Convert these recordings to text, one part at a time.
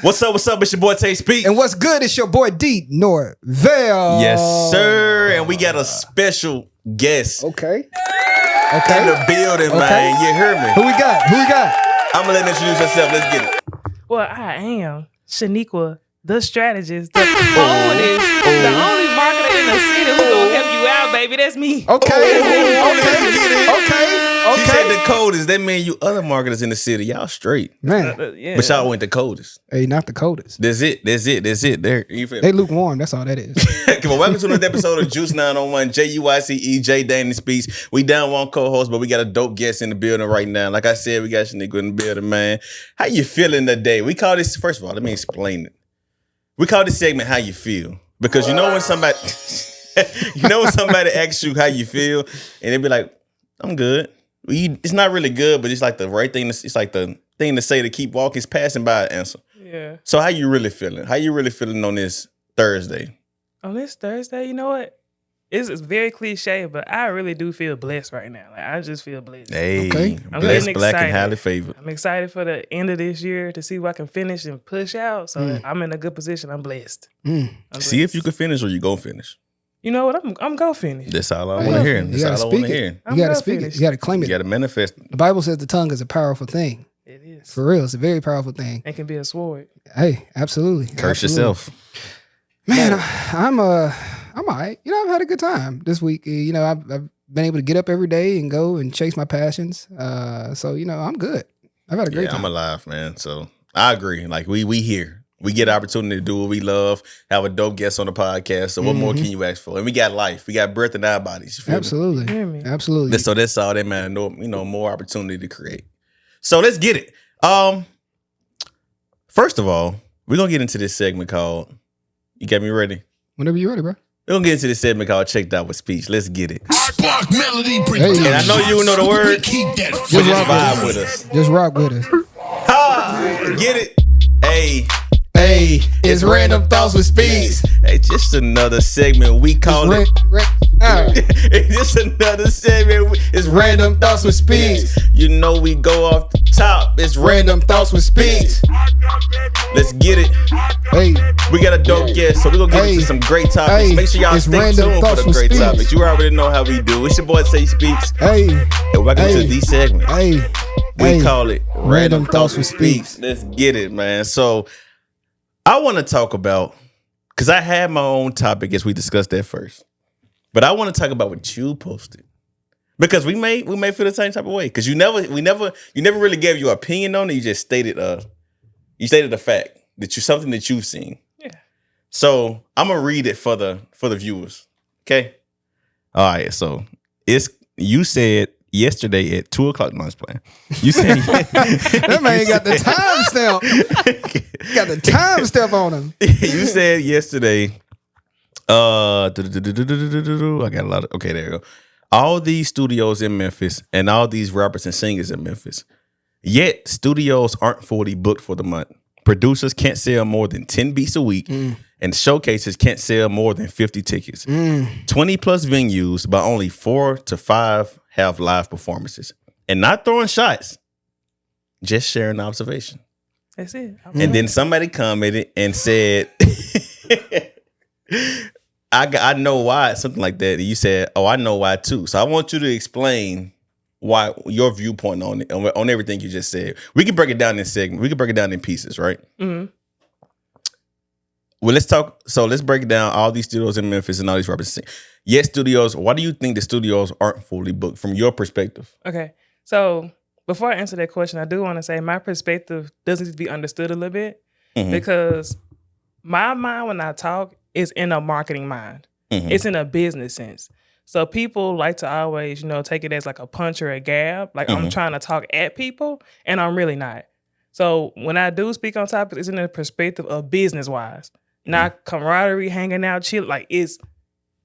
What's up? It's your boy Tay Speak. And what's good? It's your boy D Norvell. Yes, sir. And we got a special guest. Okay. In the building, man. You heard me. Who we got? I'm gonna let her introduce herself. Let's get it. Well, I am Shenequa, the strategist, the coldest, the only marketer in the city who gonna help you out, baby. That's me. Okay. She said the coldest. That means you other marketers in the city, y'all straight. Man. Yeah. But y'all went the coldest. Hey, not the coldest. That's it. There. You feel me? They lukewarm. That's all that is. Come on, welcome to another episode of Juice 901, JUICE, J Danny Speaks. We down one co-host, but we got a dope guest in the building right now. Like I said, we got Shenequa in the building, man. How you feeling today? We call this, first of all, let me explain it. We call this segment How You Feel. Because you know when somebody asks you how you feel, and they be like, I'm good. It's not really good, but it's like the right thing. It's like the thing to say to keep walking. It's passing by an answer. Yeah. So how you really feeling? How you really feeling on this Thursday? On this Thursday, you know what? It's very cliche, but I really do feel blessed right now. Like I just feel blessed. Hey, Okay. I'm blessed, getting black, and excited. highly favored. I'm excited for the end of this year to see what I can finish and push out. So I'm in a good position. I'm blessed. I'm See if blessed. you can finish or you go finish. You know what? I'm gonna finish. That's all I Hey, want to hear. you That's gotta all I want speak to it. hear. You I'm got to gonna speak it. finish. You got to claim You it. got to manifest. The Bible says the tongue is a powerful thing. It is. For real. It's a very powerful thing. It can be a sword. Hey, absolutely. Curse Absolutely. yourself. Man, I'm all right. You know, I've had a good time this week. You know, I've been able to get up every day and go and chase my passions. So, you know, I'm good. I've had a great Yeah, time. I'm alive, man. So I agree. Like we here. We get the opportunity to do what we love, have a dope guest on the podcast. So what more can you ask for? And we got life. We got breath in our bodies. You feel me? Absolutely. Hear me? Absolutely. So that's all that matters. No, more opportunity to create. So let's get it. First of all, we're gonna get into this segment called You Got Me Ready? Whenever you're ready, bro. We're gonna get into this segment called Checked Out with Speech. Let's get it. Spark Melody Hey. Productions. And I know you know the word, Keep that but just rock vibe with us. Just rock with us. Ha! Get it? Hey. Hey, it's Random Thoughts with Speeds. Hey, just another segment. We call it. It's just another segment. It's Random Thoughts with Speeds. You know we go off the top. It's Random Thoughts with Speeds. Let's get it. Hey, We got a dope guest, so we're gonna get Hey. into some great topics. Hey. Make sure y'all It's stay Random tuned for Thoughts the with great Speeds. topics. You already know how we do. It's your boy Tay Speaks, hey, and welcome Hey. to the segment. hey. We hey. call it Random Thoughts with Speaks. Let's get it, man. So I want to talk about, because I had my own topic as we discussed that first, but I want to talk about what you posted, because we may feel the same type of way, because you never really gave your opinion on it. You just stated a fact that something that you've seen. Yeah. So I'm gonna read it for the viewers. Okay. All right. So you said yesterday at 2:00. No, I was playing. You said That man got the timestamp. Got the timestamp on him. You said yesterday. I got a lot of. Okay, there you go. All these studios in Memphis and all these rappers and singers in Memphis. Yet studios aren't fully booked for the month. Producers can't sell more than 10 beats a week, and showcases can't sell more than 50 tickets. 20 plus venues, but only 4 to 5 have live performances. And not throwing shots, just sharing observation. That's it. And then somebody commented and said, I know why, something like that. And you said, oh, I know why too. So I want you to explain why, your viewpoint on it, on everything you just said. We can break it down in segments. We can break it down in pieces, right? Mm-hmm. Well, let's talk. So let's break it down. All these studios in Memphis and all these rappers. Yes, studios. Why do you think the studios aren't fully booked from your perspective? Okay. So before I answer that question, I do want to say my perspective doesn't need to be understood a little bit, because my mind when I talk is in a marketing mind. It's in a business sense. So people like to always, take it as like a punch or a gab. Like I'm trying to talk at people, and I'm really not. So when I do speak on topics, it's in the perspective of business wise, not camaraderie, hanging out, chill. Like this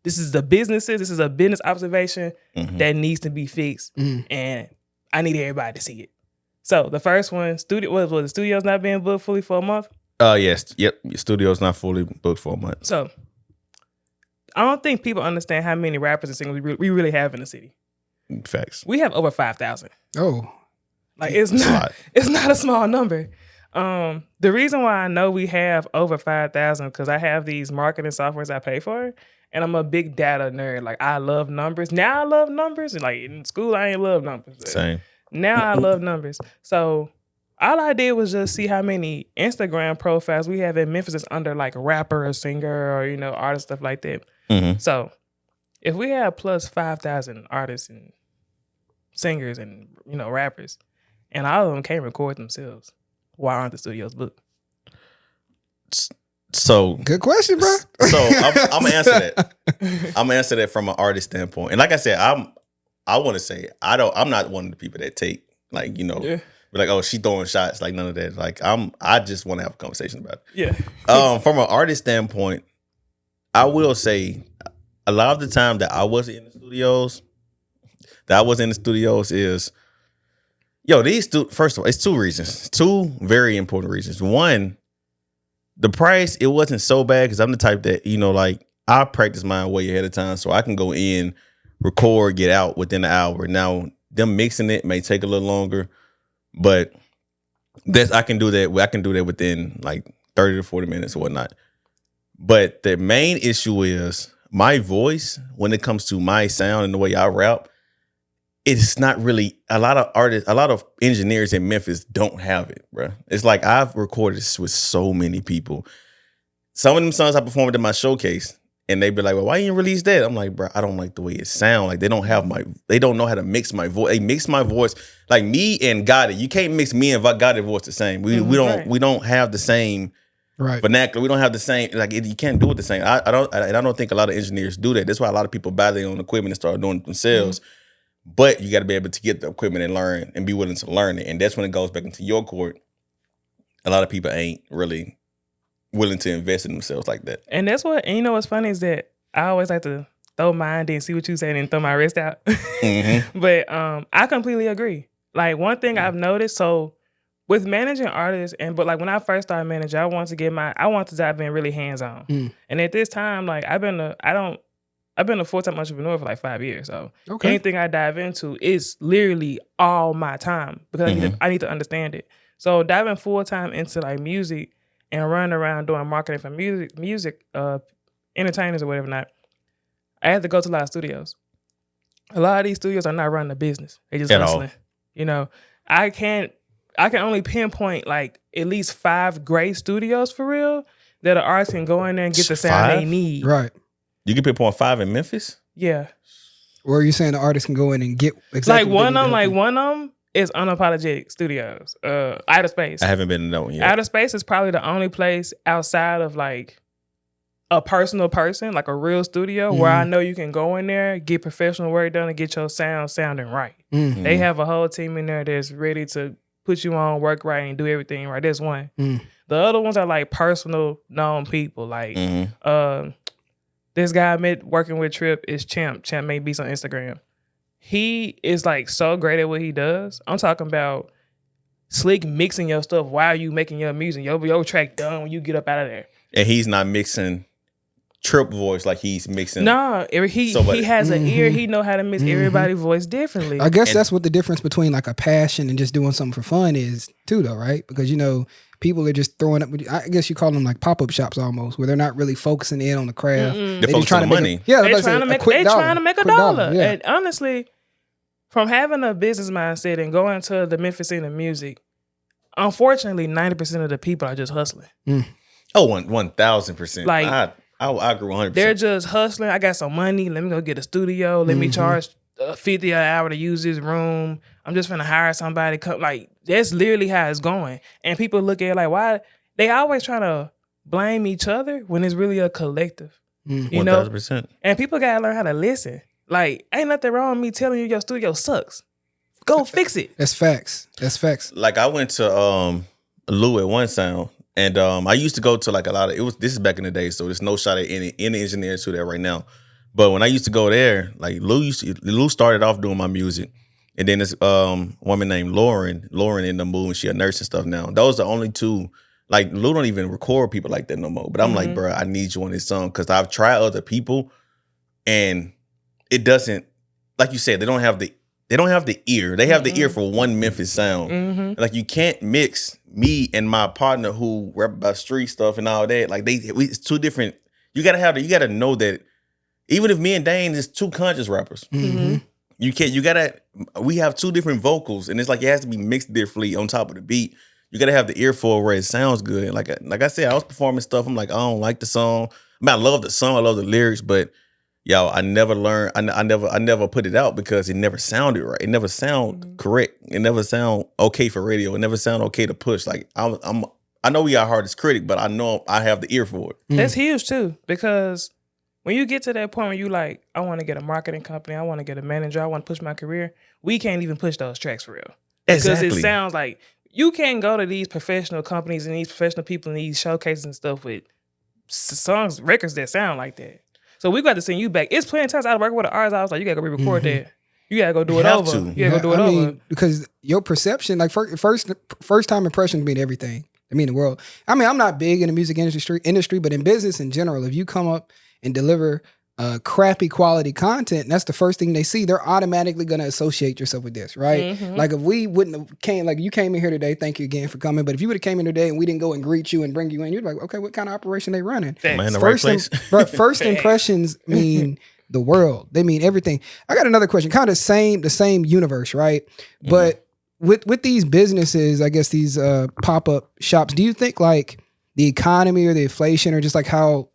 is the businesses. This is a business observation that needs to be fixed, and I need everybody to see it. So the first one, the studio's not being booked fully for a month. Yes, yep. Your studio's not fully booked for a month. So I don't think people understand how many rappers and singers we really have in the city. Facts. We have over 5,000. Oh, Like it's That's a not lot. it's not a small number. The reason why I know we have over 5,000 because I have these marketing softwares I pay for, and I'm a big data nerd. Like I love numbers. Now I love numbers. And like in school, I ain't love numbers. Same. Now I love numbers. So all I did was just see how many Instagram profiles we have in Memphis is under like rapper or singer or artist, stuff like that. Mm-hmm. So if we have plus 5,000 artists and singers and rappers, and all of them can't record themselves, why aren't the studios booked? So good question, bro. So I'm gonna answer that. I'm gonna answer that from an artist standpoint. And like I said, I want to say I'm not one of the people that take like be like, oh, she throwing shots, like none of that. Like I just want to have a conversation about it. Yeah. From an artist standpoint, I will say a lot of the time that I wasn't in the studios, is first of all, it's two reasons. Two very important reasons. One, the price, it wasn't so bad because I'm the type that, like I practice mine way ahead of time so I can go in, record, get out within an hour. Now, them mixing it may take a little longer, but I can do that within like 30 to 40 minutes or whatnot. But the main issue is my voice when it comes to my sound and the way I rap. It's not really a lot of engineers in Memphis don't have it, bro. It's like I've recorded this with so many people. Some of them songs I performed in my showcase, and they be like, "Well, why you didn't release that?" I'm like, "Bro, I don't like the way it sounds. Like they don't know how to mix my voice. They mix my voice like me and Gotti. You can't mix me and Gotti voice the same. We don't have the same vernacular. We don't have the same you can't do it the same. I don't think a lot of engineers do that. That's why a lot of people buy their own equipment and start doing it themselves. Mm-hmm. But you got to be able to get the equipment and learn and be willing to learn it. And that's when it goes back into your court. A lot of people ain't really willing to invest in themselves like that. And that's what, and what's funny is that I always like to throw mine in, see what you say, and throw my wrist out. Mm-hmm. But I completely agree. Like one thing I've noticed, so with managing artists, but like when I first started managing, I wanted to dive in really hands-on. Mm. And at this time, like I've been a full-time entrepreneur for like 5 years. So anything I dive into is literally all my time because I need to understand it. So diving full-time into like music and running around doing marketing for music entertainers or whatever not, I had to go to a lot of studios. A lot of these studios are not running a business. They just hustling. I can only pinpoint like at least 5 great studios for real that an artist can go in there and get the sound they need. Right. You can pinpoint 5 in Memphis? Yeah. Or are you saying the artist can go in and get exactly one of them is Unapologetic Studios. Outer Space. I haven't been to that one yet. Outer Space is probably the only place outside of like a personal person, like a real studio, where I know you can go in there, get professional work done, and get your sounding right. Mm-hmm. They have a whole team in there that's ready to put you on, work right, and do everything right. There's one. Mm. The other ones are like personal, known people. Like this guy I met working with Trip is Champ. Champ made beats on Instagram. He is like so great at what he does. I'm talking about slick mixing your stuff while you making your music. Your track done when you get up out of there. And he's not mixing Trip voice like he's mixing. No, he has an ear. He know how to mix everybody's voice differently. I guess that's what the difference between like a passion and just doing something for fun is too, though, right? Because people are just throwing up. I guess you call them like pop-up shops almost, where they're not really focusing in on the craft. They're focusing on money. They're trying to make a dollar. Yeah. And honestly, from having a business mindset and going to the Memphis scene of music, unfortunately, 90% of the people are just hustling. Mm. Oh, 1,000%. Like I agree 100%. They're just hustling. I got some money. Let me go get a studio. Let me charge $50 an hour to use this room. I'm just finna hire somebody. Come, like that's literally how it's going. And people look at it like, why they always trying to blame each other when it's really a collective. 1,000%. And people gotta learn how to listen. Like, ain't nothing wrong with me telling you your studio sucks. Go fix it. That's facts. Like I went to Lou at One Sound. And I used to go to like a lot of this is back in the day, so there's no shot at any engineers who there right now. But when I used to go there, like Lou started off doing my music. And then this woman named Lauren ended up moving. She a nurse and stuff now. Those are the only two. Like Lou don't even record people like that no more. But I'm like, bro, I need you on this song because I've tried other people, and it doesn't. Like you said, they don't have the they don't have the ear. They have the ear for one Memphis sound. Like you can't mix me and my partner who rap about street stuff and all that. Like it's two different. You gotta know that even if me and Dane is two conscious rappers, we have two different vocals, and it's like it has to be mixed differently on top of the beat. You gotta have the ear for where it sounds good. And like I said, I was performing stuff. I'm like, I don't like the song. I mean, I love the song, I love the lyrics, but I never learned. I never put it out because it never sounded right. It never sound correct. It never sound okay for radio. It never sound okay to push. Like I know we are hardest critic, but I know I have the ear for it. That's huge too, because when you get to that point where you like, I want to get a marketing company, I want to get a manager, I want to push my career, we can't even push those tracks for real. Because it sounds like you can't go to these professional companies and these professional people in these showcases and stuff with songs, records that sound like that. So we got to send you back. It's plenty of times I work with an artist, I was like, you got to go re-record that. You got to go do it over. You got to go do it over. Because your perception, like first time impressions mean everything. I mean the world. I mean, I'm not big in the music industry, but in business in general, if you come up and deliver crappy quality content, and that's the first thing they see, they're automatically going to associate yourself with this, right? Like if we wouldn't have came, like you came in here today, thank you again for coming, but if you would have came in today and we didn't go and greet you and bring you in, you'd be like, okay, what kind of operation they running? Am I in the right place? First impressions mean the world. They mean everything. I got another question, kind of the same universe, right? But with these businesses, I guess these pop-up shops, do you think like the economy or the inflation or just like how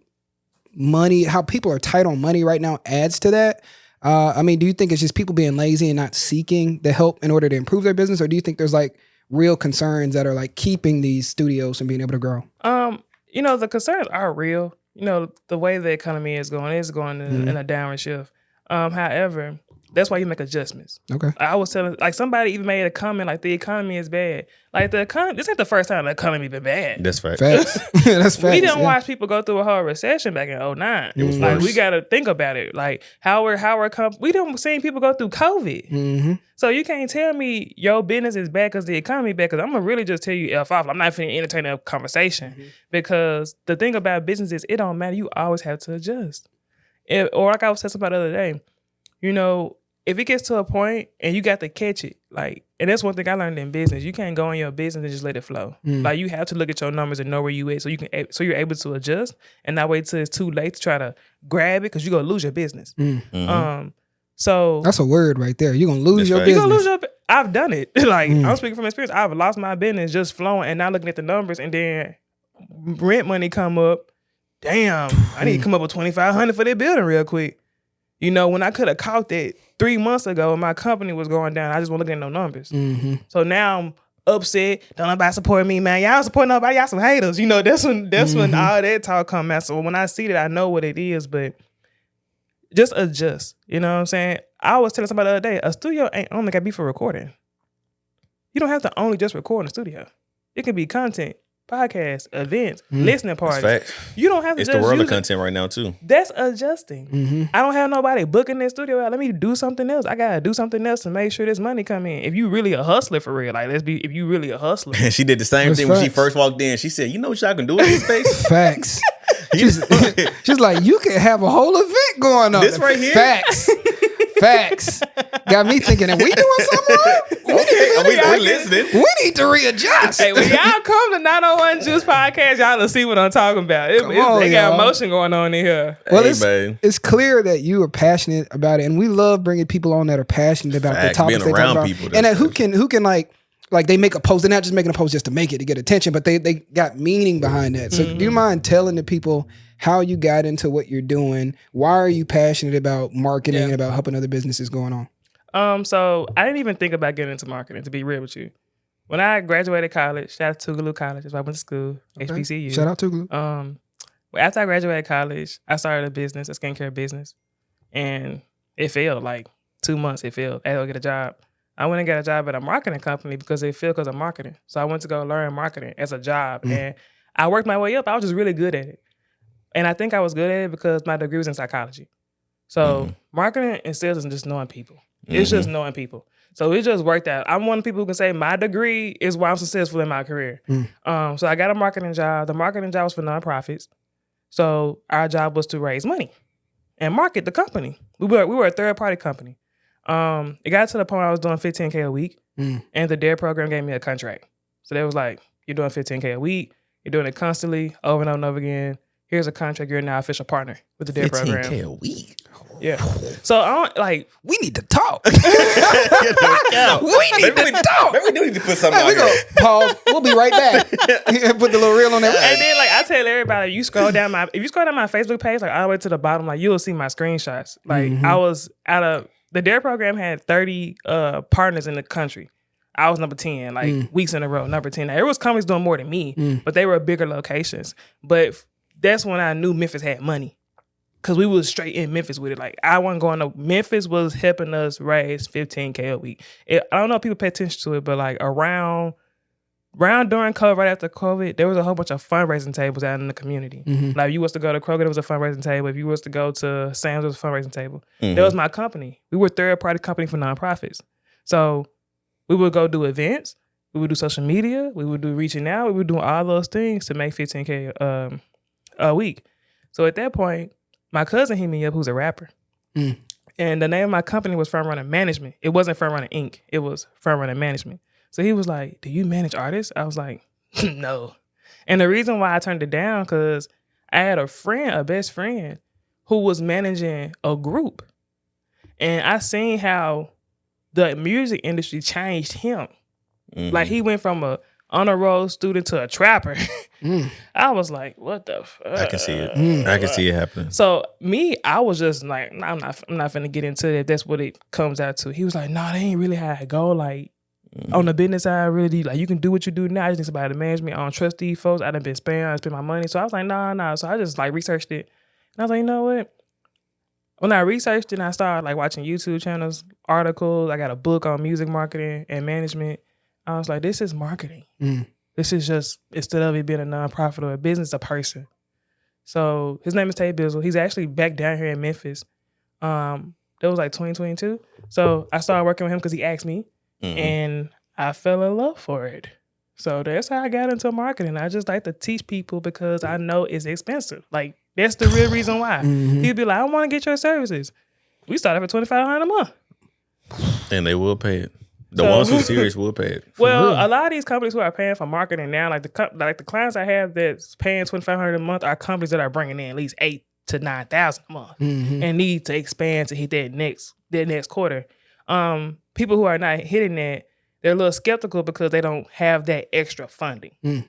people are tight on money right now adds to that? I mean, do you think it's just people being lazy and not seeking the help in order to improve their business? Or do you think there's like real concerns that are like keeping these studios from being able to grow? The concerns are real. The way the economy is going in a downward shift. However, that's why you make adjustments. Okay. I was telling, like somebody even made a comment like the economy is bad. Like the economy, this ain't the first time the economy been bad. That's right. Facts. That's facts. We didn't watch people go through a whole recession back in 2009. It was like worse. we got to think about it. Like we didn't seen people go through COVID. So you can't tell me your business is bad because the economy bad. Because I'm gonna really just tell you F off. I'm not finna entertain a conversation because the thing about business is it don't matter. You always have to adjust. Or like I was telling somebody the other day, if it gets to a point and you got to catch it, like, and that's one thing I learned in business. You can't go in your business and just let it flow. Like you have to look at your numbers and know where you at, so you're able to adjust and not wait till it's too late to try to grab it because you're gonna lose your business. So that's a word right there. You're gonna lose your business. You're gonna lose your. I've done it. Like I'm speaking from experience. I've lost my business just flowing and not looking at the numbers, and then rent money come up. Damn, I need to come up with $2,500 for that building real quick. When I could have caught that 3 months ago and my company was going down, I just wasn't looking at no numbers. So now I'm upset. Don't nobody support me, man. Y'all don't support nobody. Y'all some haters. That's when all that talk come out. So when I see that, I know what it is, but just adjust. You know what I'm saying? I was telling somebody the other day, a studio ain't only got to be for recording. You don't have to only just record in the studio. It can be content. Podcasts, events, listening parties. That's facts. You don't have to It's just the world of use it. content right now too. That's adjusting. I don't have nobody booking their studio out. Let me do something else. I gotta do something else to make sure this money come in. If you really a hustler for real, like if you really a hustler. She did the same That's thing when she facts. first walked in. She said, "You know what y'all can do in this space?" Facts. She's like, you could have a whole event going on. This right here? Facts. Got me thinking, are we doing something right? We're listening. We need to readjust. Hey, when y'all come to 901 Juice Podcast, y'all will see what I'm talking about. Come on, they got y'all. emotion going on in here. Well, man. it's clear that you are passionate about it, and we love bringing people on that are passionate about the Facts. topics Being they talk around about. people, And that's who can like they make a post. They're not just making a post just to make it to get attention, but they got meaning behind that. So do you mind telling the people how you got into what you're doing? Why are you passionate about marketing and about helping other businesses going on? So I didn't even think about getting into marketing, to be real with you. When I graduated college, shout out to Tougaloo College, that's where I went to school, HBCU. Shout out to Tougaloo. After I graduated college, I started a business, a skincare business, and it failed. Like 2 months, it failed. I had to go get a job. I went and got a job at a marketing company because it failed because of marketing. So I went to go learn marketing as a job, and I worked my way up. I was just really good at it. And I think I was good at it because my degree was in psychology. So marketing and sales is just knowing people. It's just knowing people. So it just worked out. I'm one of the people who can say my degree is why I'm successful in my career. So I got a marketing job. The marketing job was for nonprofits. So our job was to raise money and market the company. We were a third party company. It got to the point where I was doing 15K a week, and the DARE program gave me a contract. So they was like, "You're doing 15K a week. You're doing it constantly, over and over and over again. Here's a contract. You're now official partner with the DARE program." 15K a week. Yeah. So I don't like. We need to talk. We need to talk. Maybe we do need to put something Hey, out we go here. pause. We'll be right back. Put the little reel on there. And then like I tell everybody, if you scroll down my Facebook page, like all the way to the bottom, like you'll see my screenshots. Like I was out of the DARE program had 30 partners in the country. I was number 10, like weeks in a row, number 10. Now, there was companies doing more than me, but they were bigger locations. But that's when I knew Memphis had money. Cause we was straight in Memphis with it. Like I wasn't going to Memphis was helping us raise 15K a week. I don't know if people pay attention to it, but like around during COVID, right after COVID, there was a whole bunch of fundraising tables out in the community. Like if you was to go to Kroger, there was a fundraising table. If you was to go to Sam's, there was a fundraising table. That was my company. We were a third-party company for nonprofits. So we would go do events. We would do social media. We would do reaching out. We would do all those things to make 15K a week. So at that point, my cousin hit me up, who's a rapper. And the name of my company was Front Runner Management. It wasn't Front Runner Inc. It was Front Runner Management. So he was like, "Do you manage artists?" I was like, "No." And the reason why I turned it down, because I had a best friend, who was managing a group. And I seen how the music industry changed him. Like he went from a honor roll student to a trapper. I was like, "What the fuck?" I can see it. I can see it happening. So I was just like, I'm not finna get into it if that's what it comes out to. He was like, "No, that ain't really how it go. Like on the business side, really, like you can do what you do now. I just need somebody to manage me. I don't trust these folks. I done been spending, I spent my money." So I was like, nah. So I just like researched it. And I was like, you know what? When I researched it and I started like watching YouTube channels, articles, I got a book on music marketing and management. I was like, this is marketing. This is just, instead of it being a nonprofit or a business, a person. So his name is Tay Bizzle. He's actually back down here in Memphis. That was like 2022. So I started working with him because he asked me, and I fell in love for it. So that's how I got into marketing. I just like to teach people because I know it's expensive. Like that's the real reason why. He'd be like, "I want to get your services." We started for $2,500 a month, and they will pay it. The ones who serious will pay it. Well, a lot of these companies who are paying for marketing now, like the clients I have that's paying $2,500 a month, are companies that are bringing in at least $8,000 to $9,000 a month and need to expand to hit that next quarter. People who are not hitting that, they're a little skeptical because they don't have that extra funding.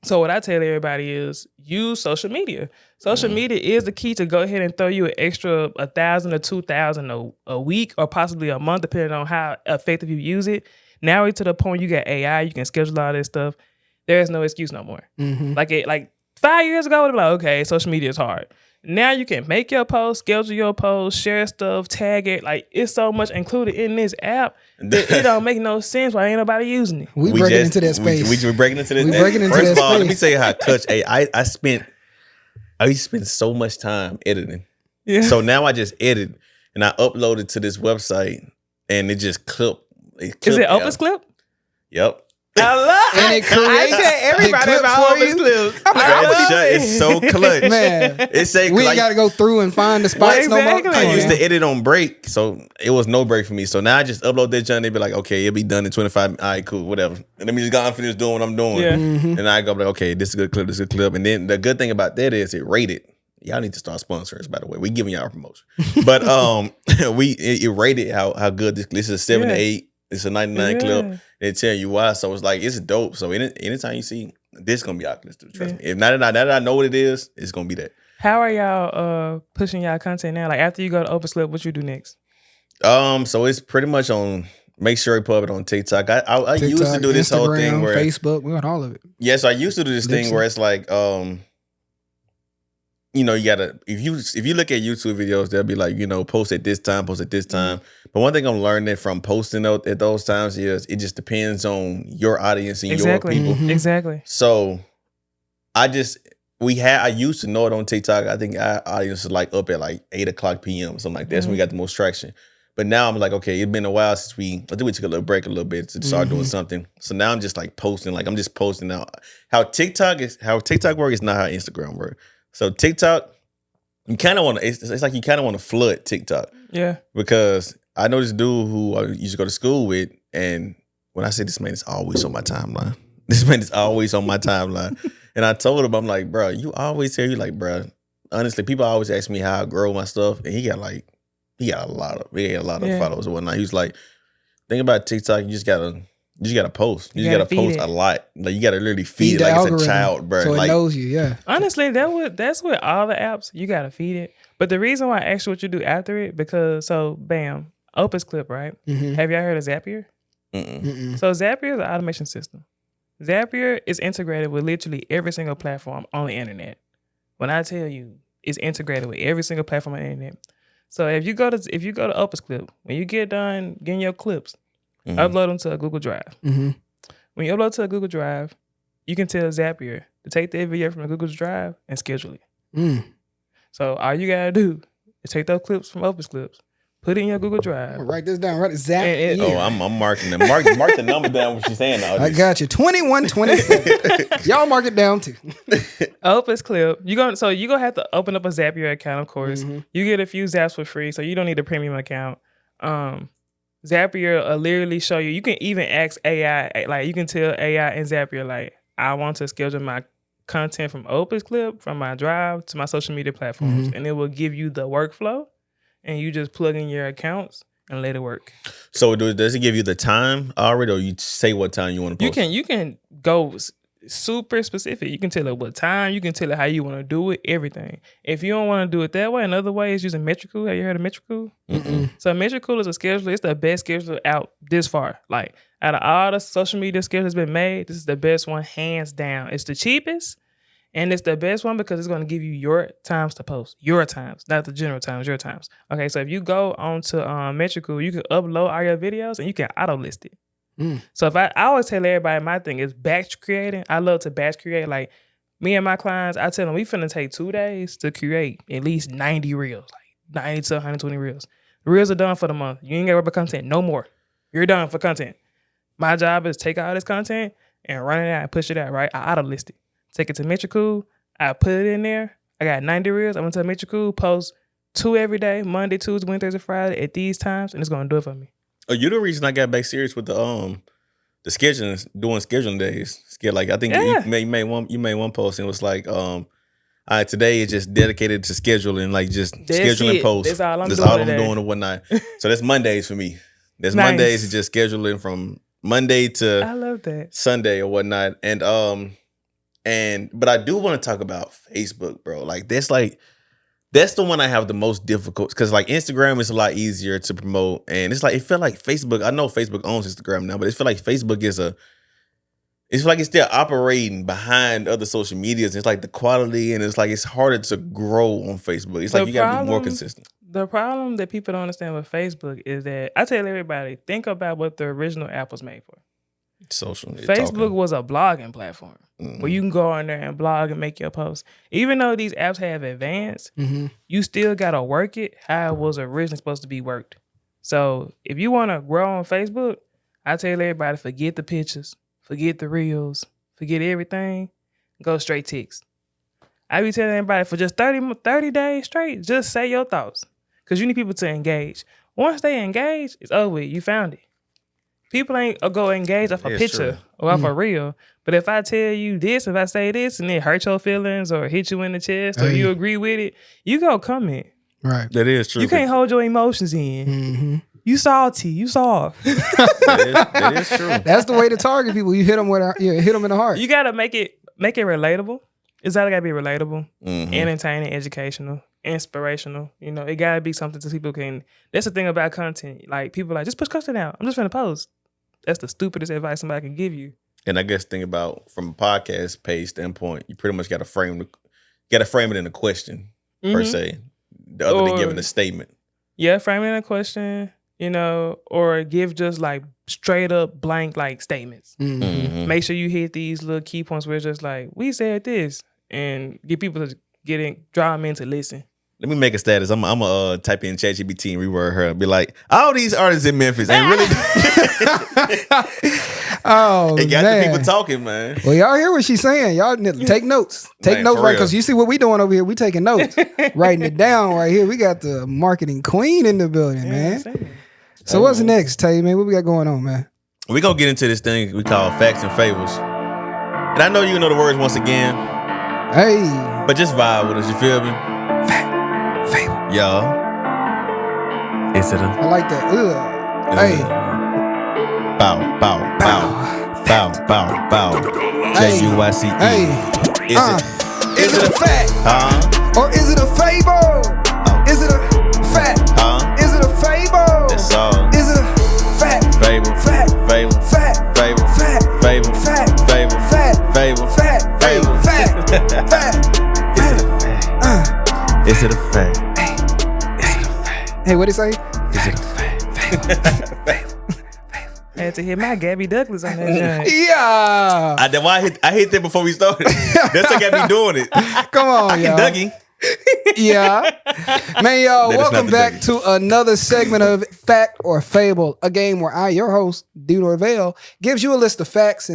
So what I tell everybody is use social media. Social media is the key to go ahead and throw you an extra $1,000 or $2,000 a week or possibly a month, depending on how effective you use it. Now we're to the point you got AI, you can schedule all this stuff. There is no excuse no more. Like 5 years ago, it was like, okay, social media is hard. Now you can make your post, schedule your post, share stuff, tag it. Like it's so much included in this app that it don't make no sense why ain't nobody using it. We breaking into that space. We breaking into this. First of all, let me tell you how Clutch. I used to spend so much time editing. Yeah. So now I just edit and I upload it to this website and it just clip. Is it Opus Clip? Yep. I love and it creates I tell everybody about Opus Clips. It's so clutch. Man, it say we ain't got to go through and find the spots no more. I used to edit on break, so it was no break for me. So now I just upload that junk. They be like, okay, it'll be done in 25. All right, cool, whatever. And let me just go and finish doing what I'm doing. Yeah. And I go like, okay, this is a good clip. This is a good clip. And then the good thing about that is it rated. Y'all need to start sponsoring us, by the way. We giving y'all a promotion, but it rated how good this is a 7 to 8. It's a 99 clip. They tell you why. So it's like, it's dope. So anytime you see this, gonna be out. Trust me. If now that I know what it is, it's gonna be that. How are y'all pushing y'all content now? Like after you go to Opus Clip, what you do next? So it's pretty much on. Make sure you put it on TikTok. I used to do this Instagram, whole thing where Facebook, we got all of it. Yes, I used to do this thing where it's like, you know, you gotta if you look at YouTube videos, they'll be like, you know, post at this time. But one thing I'm learning from posting at those times is it just depends on your audience and your people. Exactly. So I used to know it on TikTok. I think our audience is like up at like 8:00 p.m. something like that. That's when we got the most traction. But now I'm like, okay, it's been a while since I think we took a little break a little bit to start doing something. So now I'm just like posting, like I'm just posting now. How TikTok works is not how Instagram works. So TikTok, you kind of want to, it's like you kind of want to flood TikTok. Yeah. Because I know this dude who I used to go to school with, and when I say this man is always on my timeline, this man is always on my timeline. And I told him, I'm like, bro, you always hear you like, bro. Honestly, people always ask me how I grow my stuff, and he got a lot of followers and whatnot. He was like, think about TikTok, you just gotta post. You just gotta post a lot. Like you gotta literally feed it like it's a child, bro. So like, it knows you, yeah. Honestly, that's with all the apps. You gotta feed it. But the reason why I asked you what you do after it, because bam, Opus Clip, right? Mm-hmm. Have y'all heard of Zapier? Mm-mm. So Zapier is an automation system. Zapier is integrated with literally every single platform on the internet. When I tell you it's integrated with every single platform on the internet. So if you go to Opus Clip, when you get done getting your clips, upload them to a Google Drive. Mm-hmm. When you upload to a Google Drive, you can tell Zapier to take that video from the Google Drive and schedule it. Mm. So all you gotta do is take those clips from Opus Clips, put it in your Google Drive. Write this down. Write it. Zapier. Oh, I'm marking them. Mark the number down. What she's saying now. I got you. 2127. Y'all mark it down too. Opus Clip. You're gonna have to open up a Zapier account, of course. Mm-hmm. You get a few zaps for free, so you don't need a premium account. Zapier will literally show you. You can even ask AI, like you can tell AI and Zapier, like, I want to schedule my content from Opus Clip, from my drive to my social media platforms. And it will give you the workflow, and you just plug in your accounts and let it work. So does it give you the time already, or you say what time you want to post? You can go super specific. You can tell it what time. You can tell it how you want to do it. Everything. If you don't want to do it that way, another way is using Metricool. Have you heard of Metricool? Mm-mm. So Metricool is a scheduler. It's the best scheduler out this far. Like out of all the social media schedules been made, this is the best one, hands down. It's the cheapest. And it's the best one because it's going to give you your times to post. Your times, not the general times, your times. Okay, so if you go onto Metricool, you can upload all your videos and you can auto list it. So if I always tell everybody my thing is batch creating. I love to batch create. Like me and my clients, I tell them we finna take 2 days to create at least 90 reels, like 90 to 120 reels. The reels are done for the month. You ain't got to work for content no more. You're done for content. My job is take all this content and run it out and push it out, right? I auto list it. Take it to Metricool. I put it in there. I got 90 reels. I went to Metricool, post 2 every day, Monday, Tuesday, Wednesday, Thursday, Friday at these times, and it's gonna do it for me. Oh, you're the reason I got back serious with the scheduling, doing scheduling days. Like I think you made one post and it was like today is just dedicated to scheduling, like just scheduling posts. That's all I'm doing and whatnot. So that's Mondays for me. That's nice. Mondays is just scheduling from Monday to I love that. Sunday or whatnot. But I do want to talk about Facebook, bro. Like that's the one I have the most difficult because like Instagram is a lot easier to promote, and it's like it feel like Facebook. I know Facebook owns Instagram now, but it feel like Facebook it's like it's still operating behind other social medias. It's like the quality, and it's like it's harder to grow on Facebook. It's like you gotta be more consistent. The problem that people don't understand with Facebook is that I tell everybody, think about what the original app was made for. Social. Facebook was a blogging platform where you can go on there and blog and make your posts. Even though these apps have advanced, you still gotta work it how it was originally supposed to be worked. So if you want to grow on Facebook, I tell everybody, forget the pictures, forget the reels, forget everything, go straight text. I be telling everybody for just 30 days straight, just say your thoughts. Because you need people to engage. Once they engage, it's over. You found it. People ain't go engage off a picture or off a reel. But if I tell you this, if I say this, and it hurt your feelings or hit you in the chest or you agree with it, you go comment. Right. That is true. You can't hold your emotions in. Mm-hmm. You salty. You soft. that is true. That's the way to target people. You hit them hit them in the heart. You gotta make it relatable. It's gotta be relatable, entertaining, educational, inspirational. You know, it gotta be something that people can. That's the thing about content. Like people are like, just push content out. I'm just gonna post. That's the stupidest advice somebody can give you. And I guess think about from a podcast page standpoint, you pretty much got to frame it in a question per se, other than giving a statement. Yeah, frame it in a question, you know, or give just like straight up blank like statements. Make sure you hit these little key points where it's just like, we said this, and get people to draw them in to listen. Let me make a status. I'm gonna type in ChatGPT and reword her and be like, all these artists in Memphis ain't really. Oh, it got man. the people talking, man. Well, y'all hear what she's saying. Y'all take notes. Take notes, right? Because you see what we doing over here. We taking notes, writing it down right here. We got the marketing queen in the building, man. So what's next, Tay, man? What we got going on, man? We gonna get into this thing we call facts and fables. And I know you know the words once again. Hey. But just vibe with us, you feel me? Fact, fable. Y'all. Is it a... I like that. Hey. Bow, bow, bow. Bow, bow, bow. J-U-I-C-E. Hey. Is it a fact? Or is it a fable? Is it a fact? Is it a fable? That's all. Is it a fact? Fable. Fact. Fable. Fact. Fable. Fact. Fable. Fact. Fable. Fact. Fable. Fact. Fable. Fact. Fact. Is it a fact? Is it a fact? Is it a fact? Hey, what'd he say? Is it a fact? I had to hit my Gabby Douglas on that joint. Yeah. I hit that before we started. That's what got me doing it. Come on, y'all. Dougie. Yeah. Man, y'all, That is welcome not the back Dougie. to another segment of Fact or Fable, a game where I, your host, D. Norvell, gives you a list of facts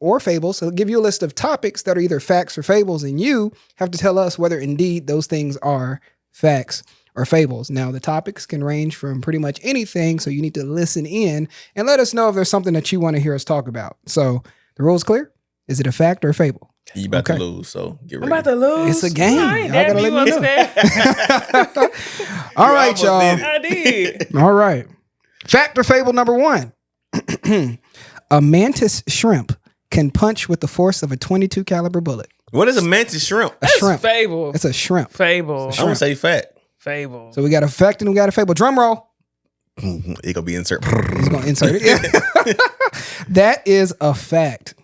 or fables. So give you a list of topics that are either facts or fables, and you have to tell us whether indeed those things are facts or fables. Now, the topics can range from pretty much anything, so you need to listen in and let us know if there's something that you want to hear us talk about. So, the rules clear? Is it a fact or a fable? You about to lose, so get I'm ready. about to lose. It's a game. I ain't Y'all gotta dabbing let you me know. upstairs. All right, almost y'all. did it. I did. All right. Fact or fable number 1. A mantis shrimp can punch with the force of a .22 caliber bullet. What is a mantis shrimp? A That's shrimp. fable. It's a shrimp. Fable. I'm gonna say fact. Fable. So we got a fact and we got a fable. Drum roll. It gonna be insert. He's going to insert it. Yeah. That is a fact.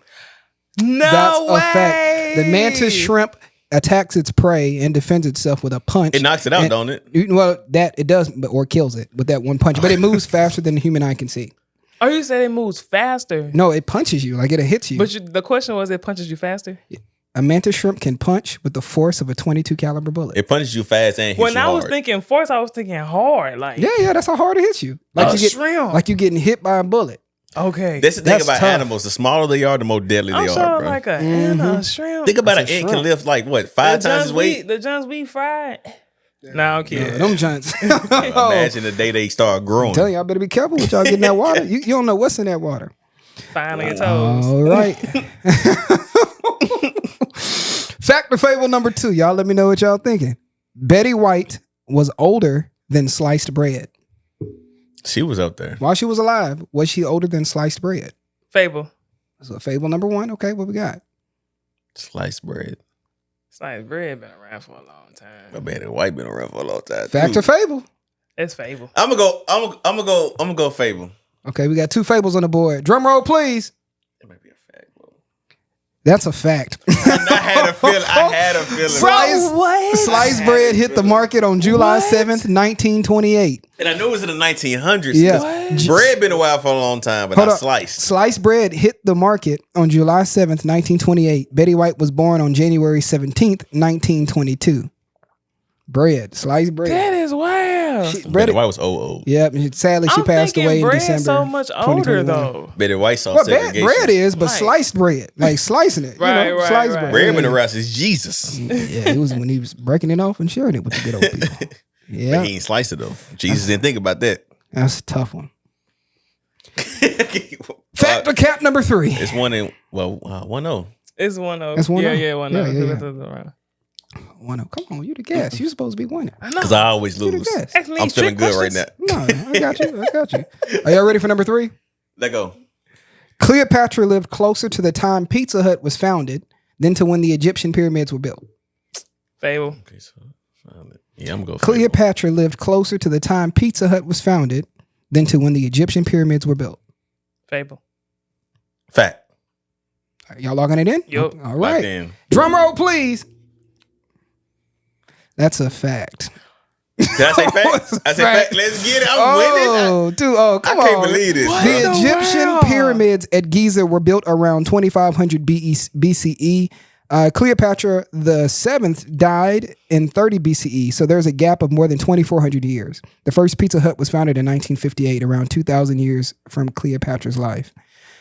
No That's way. a fact. The mantis shrimp attacks its prey and defends itself with a punch. It knocks it out, And- don't it? Well, that it does, or kills it with that one punch. But it moves faster than the human eye can see. Oh, you said it moves faster. No, it punches you like it hits you. But the question was, it punches you faster? A mantis shrimp can punch with the force of a .22 caliber bullet. It punches you fast and hits When you I was hard. thinking force, I was thinking hard. Like, Yeah, that's how hard it hits you. Like you shrimp. like you getting hit by a bullet. Okay. That's the thing That's about tough. animals. The smaller they are, the more deadly I'm they sure are, bro. like a shrimp. Think about That's an a ant shrimp. can lift like what, 5 times his weight? The Johns we fried. No, okay. Yeah, them giants. Imagine the day they start growing. I'm telling y'all, better be careful with y'all getting that water. You don't know what's in that water. Finally, your toes. All right. Fact or fable number 2. Y'all let me know what y'all thinking. Betty White was older than sliced bread. She was up there. While she was alive, was she older than sliced bread? Fable. So fable number 1. Okay, what we got? Sliced bread. Sliced bread been around for a long time. My man, the white been around for a long time. Fact too. or fable? It's fable. I'm gonna go fable. Okay, we got 2 fables on the board. Drum roll, please. It might be a fact, bro. That's a fact. I had a feeling. Slice- what? Sliced bread hit the market on July 7th, 1928. And I knew it was in the 1900s. Yeah. What? Bread been around for a long time, but Hold not up. sliced. Sliced bread hit the market on July 7th, 1928. Betty White was born on January 17th, 1922. Bread, sliced bread. That is wild. She- Betty bread White was old. Yep, sadly she I'm passed thinking away in bread's December. so much older 2021. though. Betty White saw Well, segregation. bread is, but Right. sliced bread, like slicing it, Right, you know, right, sliced right. bread. Bread been around since Jesus. Yeah, it was when he was breaking it off and sharing it with the good old people. Yeah, But he ain't sliced it though. Jesus didn't think about that. that's a tough one. Fact or cap number 3. It's 1-0. It's 1-0. That's 1-0. Yeah, 1-0. Yeah. 1-0. Come on, you the guest. You supposed to be winning. I know. Because I always You the lose. guest. Ask me I'm feeling trick good right questions. now. No, I got you. I got you. Are y'all ready for number 3? Let go. Cleopatra lived closer to the time Pizza Hut was founded than to when the Egyptian pyramids were built. Fable. Okay, so yeah, I'm going. Cleopatra lived closer to the time Pizza Hut was founded than to when the Egyptian pyramids were built. Fable. Fact. All right, y'all logging it in? Yup. All Locked right. in. Drum roll, please. That's a fact. Did I say fact? I said fact. Let's get it. I'm winning. Oh, dude. Oh, come I on. can't believe this. What? The in the Egyptian world? pyramids at Giza were built around 2500 BCE. Cleopatra the 7th died in 30 BCE, so there's a gap of more than 2,400 years. The first Pizza Hut was founded in 1958, around 2,000 years from Cleopatra's life.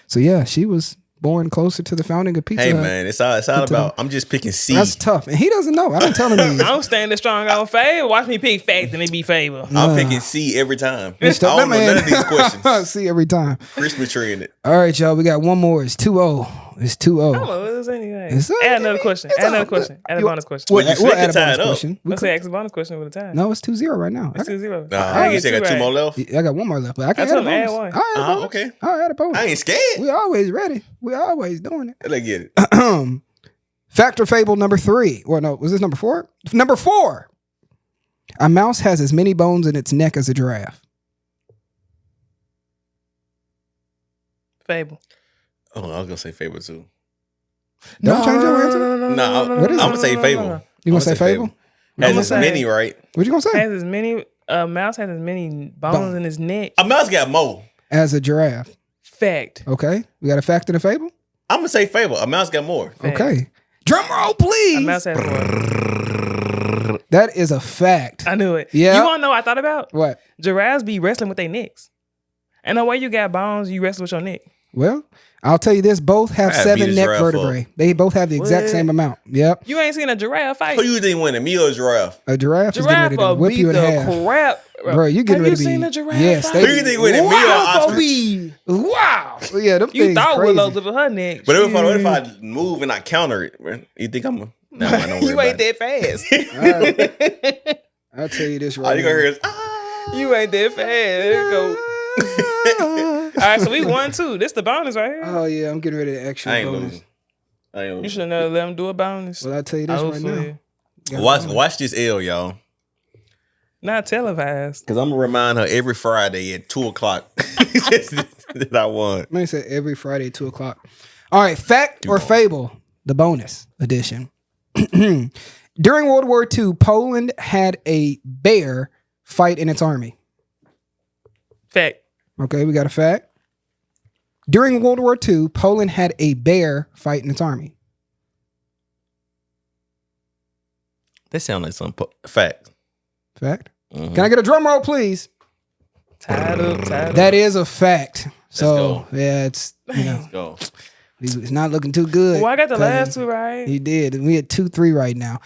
So yeah, she was born closer to the founding of Pizza Hey Hut. man, it's all about. I'm just picking C. That's tough, and he doesn't know. I don't tell him these. I'm standing strong on favor. Watch me pick fact and it be favor. I'm picking C every time. I Mr. don't know none of these I questions. see every time. Christmas tree in it. All right, y'all. We got one more. It's 2-0. It's 2-0. I don't know what it is anyway. It's Add another question. it's Add another all question. good. Add a You- bonus question. Well, you We'll still add a can tie bonus it up. question. Let's say ask a bonus question with a time. No, it's 2-0 right now. It's 2-0. You said got two more left. I got one more left, but I can I add a told him add bonus. one. I'll add a bonus. Okay. I'll add a bonus. I ain't scared. We always ready. We always doing it. Let's get it. Fact or fable number 3. Well, no, was this number 4? Number 4. A mouse has as many bones in its neck as a giraffe. Fable. Oh, I was gonna say fable too. Don't change your answer. No, What is I'm it? gonna say fable. You gonna say fable? Has I'ma as say- many, right? What you gonna say? Has as many mouse has as many bones in his neck. A mouse got more. As a giraffe. Fact. Okay. We got a fact and a fable? I'm gonna say fable. A mouse got more. Fact. Okay. Drum roll, A please. mouse has more. That is a fact. I knew it. Yeah. You wanna know what I thought about? What? Giraffes be wrestling with their necks. And the way you got bones, you wrestle with your neck. Well, I'll tell you this. Both have I'd beat 7 a neck giraffe vertebrae. They both have the exact What? same amount. Yep. You ain't seen a giraffe fight. Who you think winning? Me or giraffe? A giraffe is getting Giraffe ready to will whip beat you in the half. crap. Bro, you getting Have ready to you be. seen a giraffe Yes, fight? Who you think winning? Me or Wow, ostrich? Wow. Yeah, them You things thought crazy. Willow's with her neck. But what Shit. if I move and I counter it? Man? You think I'm? No, I don't worry You ain't about that fast. I'll tell you this All right you gonna now. hear is ah. You ain't that fast. There you go. All right, so we 1-2. This the bonus right here. Oh yeah, I'm getting ready to actually I ain't bonus. losing. I ain't You losing. should have never let him do a bonus. Well, I'll tell you this right now. Hopefully. Got Watch, bonus. watch this L, y'all. Not televised. Because I'm gonna remind her every Friday at 2:00 that I won. Let me say every Friday, 2:00. All right, fact or fable, the bonus edition. During World War II, Poland had a bear fight in its army. Fact. Okay, we got a fact. During World War II, Poland had a bear fight in its army. That sound like some fact. Fact. Mhm. Can I get a drum roll, please? Tied up. That is a fact. So go. yeah, it's Let's go. it's not looking too good. Well, I got the cousin. last two right. He did. And we at 2-3 right now.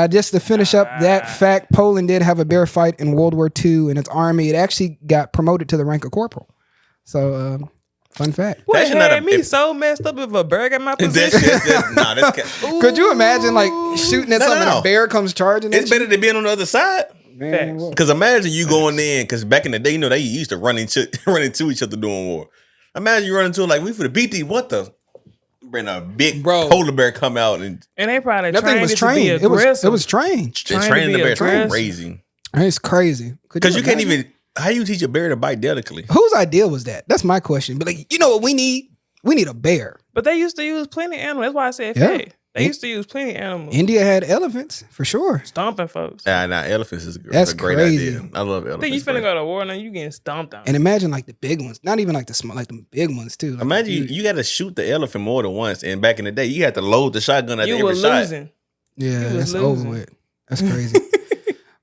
Just to finish up that Ah. fact, Poland did have a bear fight in World War II in its army. It actually got promoted to the rank of corporal. So, fun fact. What That should not had have- me if- so messed up if a bird got my That position? shit, nah, that's Could you imagine like shooting at No, something and no. a bear comes charging? it's at better than being on the other side. you? Man, Facts. what? Because imagine you going in, because back in the day, you know, they used to run into each other doing war. Imagine you run into it like, we for the beat these, what the? Bring a big Bro. polar bear come out and And they probably That thing trained was it to be trained. It aggressive. was trained. Trained to train the be bear. aggressive. Crazy. It's crazy. Could Because you can't imagine? even, how you teach a bear to bite delicately? Whose idea was that? That's my question. But like, you know what we need? We need a bear. But they used to use plenty of animals. That's why I said Yeah. fact. They used to use plenty of animals. India had elephants for sure. Stomping folks. Nah, elephants is That's a great crazy. idea. I love elephants. Think you finna bro. go to war and then you getting stomped on. And imagine like the big ones, not even like the small, like the big ones too. Like, Imagine you got to shoot the elephant more than once. And back in the day, you had to load the shotgun at You every were shot. losing. Yeah, He was that's losing. over with. That's crazy.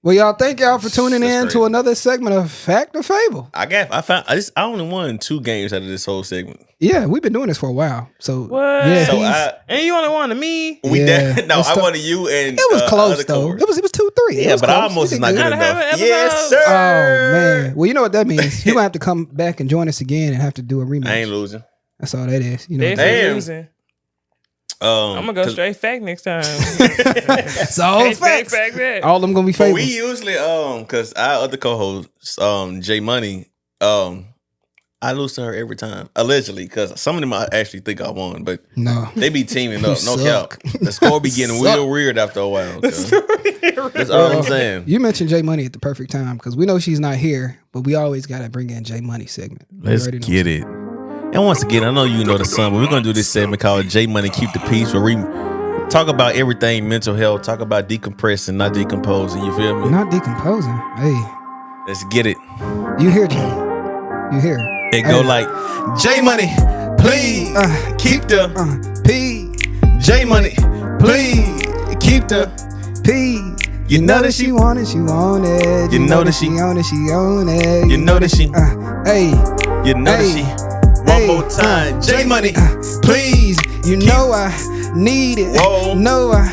Well, y'all, thank y'all for tuning That's in crazy. to another segment of Fact or Fable. I only won 2 games out of this whole segment. Yeah, we've been doing this for a while. So What? yeah, So he's- And you only wanted me. We Yeah, no, that's I tough. wanted you and it was close other though. cohort. It was 2-3. It Yeah, was but close. almost You is not did good Gotta have enough. an Yes, episode. sir. Oh man. Well, you know what that means. You're gonna have to come back and join us again and have to do a rematch. I ain't losing. That's all that is. You know. They what that is. for Damn. losing. I'm I'm gonna go straight fact next time. It's all Fact, facts. fact. All of them gonna be But fables. we usually because our other co-host J Money I lose to her every time allegedly because some of them I actually think I won, but No. they be teaming up. No Suck. cap. The score be getting Suck. real weird after a while. cuz. That's all I'm saying. You mentioned J Money at the perfect time because we know she's not here, but we always gotta bring in J Money segment. You Let's already know. get it. And once again, I know you know the song, but we're gonna do this segment called J Money Keep the Peace, where we talk about everything mental health, talk about decompressing, not decomposing. You feel me? Not decomposing. Hey, Let's get it. you here, J? You here? It go Hey. like J Money, please keep the P J Money, please keep the. P. You know that she want it, she want it. You know that she own it, she own it. You know that she. Hey, You know that Hey. she One more time. J Money, please. You know I need it. Whoa. Know I